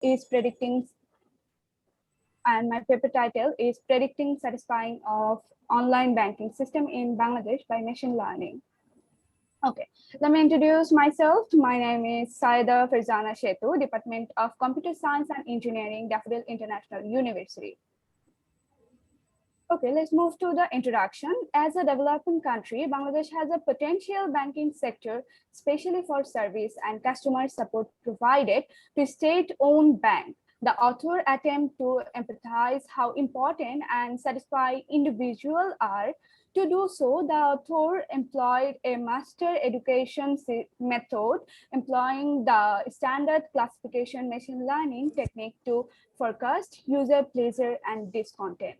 is predicting, and my paper title is Predicting Satisfying of Online Banking System in Bangladesh by Machine Learning. Okay, let me introduce myself. My name is Saida Farzana Shetu, Department of Computer Science and Engineering, Daffodil International University. Okay, let's move to the introduction. As a developing country, Bangladesh has a potential banking sector, especially for service and customer support provided to state-owned bank. The author attempt to empathize how important and satisfy individuals are. To do so, the author employed a master education method employing the standard classification machine learning technique to forecast user pleasure and discontent.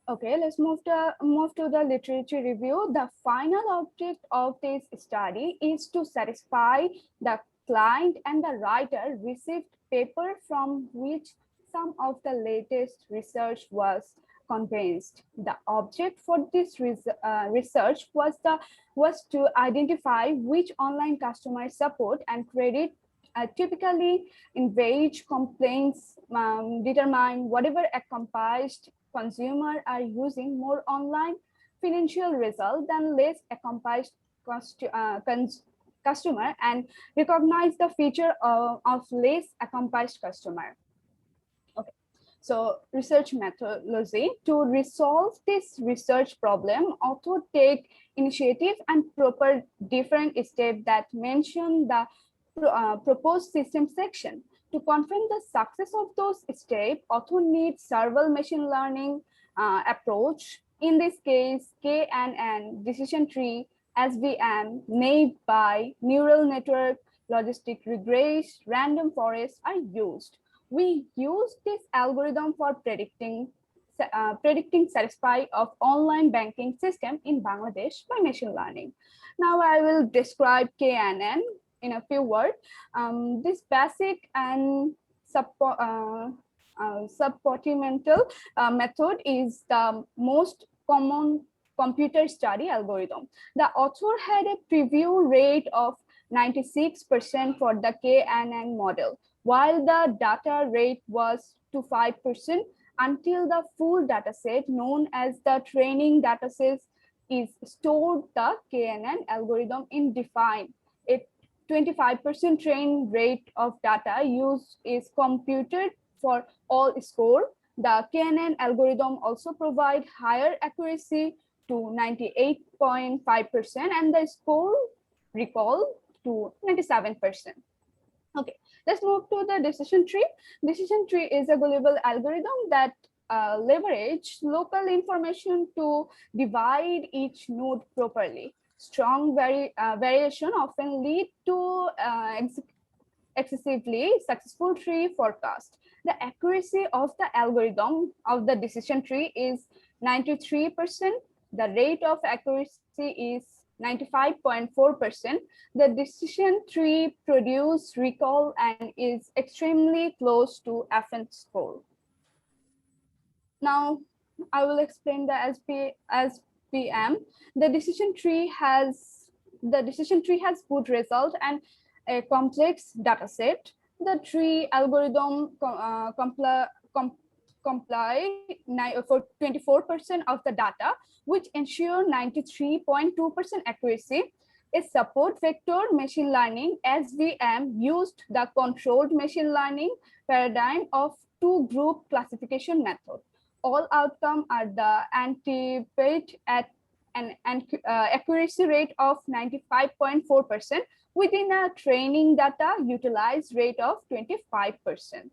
Okay, let's move to the literature review. The final object of this study is to satisfy the client and the writer received paper from which some of the latest research was convinced. The object for this research was to identify which online customer support and credit typically invade complaints, determine whatever accomplished consumer are using more online financial result than less accomplished customer, and recognize the feature of less accomplished customer. Okay, so research methodology. To resolve this research problem, author take initiative and proper different steps that mention the proposed system section. To confirm the success of those steps, author needs several machine learning approach. In this case, KNN, decision tree, SVM, naive Bayes, neural network, logistic regress, random forest are used. We use this algorithm for predicting satisfy of online banking system in Bangladesh by machine learning. Now I will describe KNN in a few words. This basic and subcontinental method is the most common computer study algorithm. The author had a preview rate of 96% for the KNN model, while the data rate was to 5% until the full dataset known as the training dataset is stored. The KNN algorithm in define a 25% train rate of data used is computed for all score. The KNN algorithm also provide higher accuracy to 98.5% and the score recall to 97%. Okay, let's move to the decision tree. Decision tree is a global algorithm that leverage local information to divide each node properly. Strong variation often lead to excessively successful tree forecast. The accuracy of the algorithm of the decision tree is 93%. The rate of accuracy is 95.4%. The decision tree produce recall and is extremely close to FN score. Now I will explain the SPM. The decision tree has good result and a complex data set. The tree algorithm comply for 24% of the data, which ensure 93.2% accuracy. A support vector machine learning SVM used the controlled machine learning paradigm of two-group classification method. All outcomes are the anticipate at an accuracy rate of 95.4% within a training data utilized rate of 25%.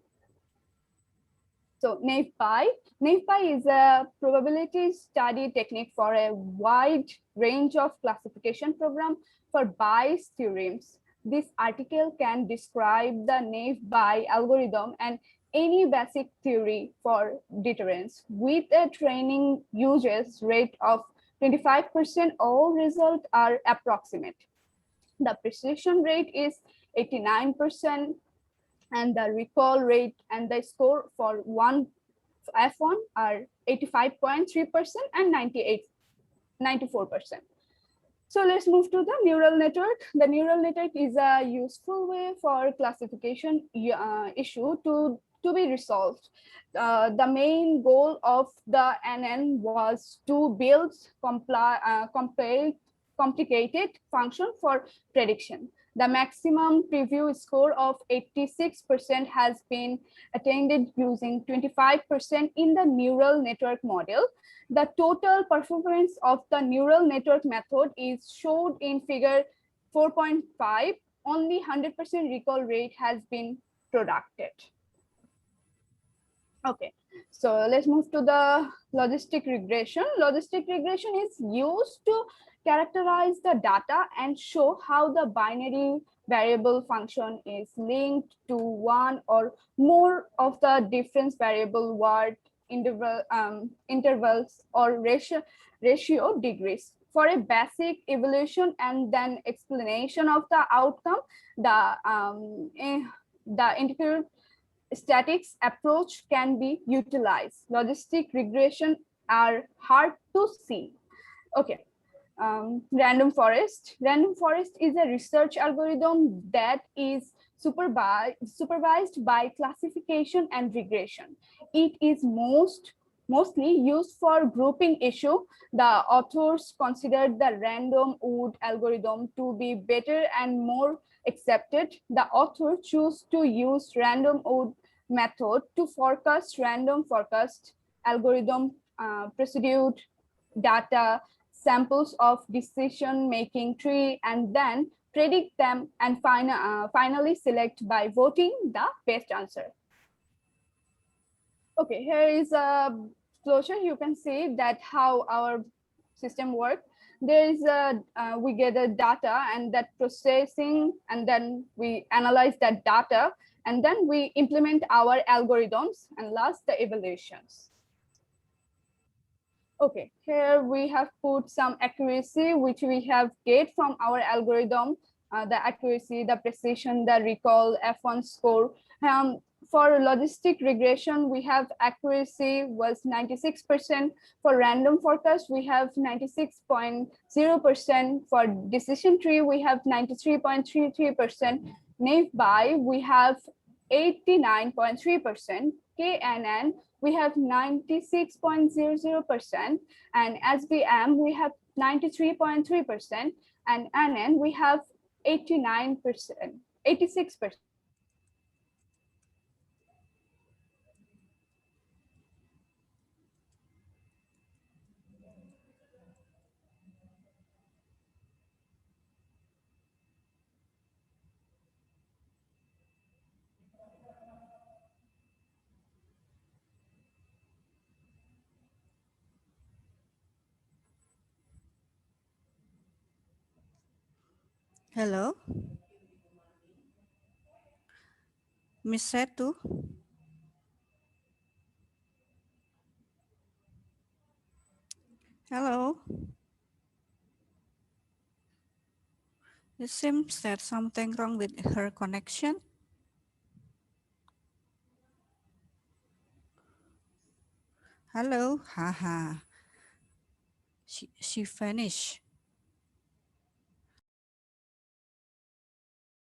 So naive Bayes is a probability study technique for a wide range of classification program for Bayes theorems. This article can describe the naive Bayes algorithm and any basic theory for deterrence. With a training uses rate of 25%, all results are approximate. The precision rate is 89%, and the recall rate and the score for one F1 are 85.3% and 94%. So let's move to the neural network. The neural network is a useful way for classification issue to be resolved. The main goal of the NN was to build complicated function for prediction. The maximum preview score of 86% has been attained using 25% in the neural network model. The total performance of the neural network method is shown in figure 4.5. Only 100% recall rate has been produced. Okay, so let's move to the logistic regression. Logistic regression is used to characterize the data and show how the binary variable function is linked to one or more of the difference variable word intervals or ratio degrees. For a basic evaluation and then explanation of the outcome, the integer statics approach can be utilized. Logistic regression are hard to see. Okay. Random forest. Random forest is a research algorithm that is supervised by classification and regression. It is mostly used for grouping issue. The authors considered the random wood algorithm to be better and more accepted. The author chose to use random wood method to forecast random forecast algorithm preceded data samples of decision-making tree and then predict them and finally select by voting the best answer. Okay, here is a flowchart. You can see that how our system works. There is a, we get a data and that processing, and then we analyze that data, and then we implement our algorithms and last the evaluations. Okay, here we have put some accuracy which we have get from our algorithm, the accuracy, the precision, the recall, F1 score. For logistic regression, we have accuracy was 96%. For random forecast, we have 96.0%. For decision tree, we have 93.33%. Naive by, we have 89.3%. KNN, we have 96.00%, and SBM we have 93.3%, and NN we have 89%, 86%. Hello, Miss Setu. Hello. It seems that something wrong with her connection. Hello, haha. She vanished.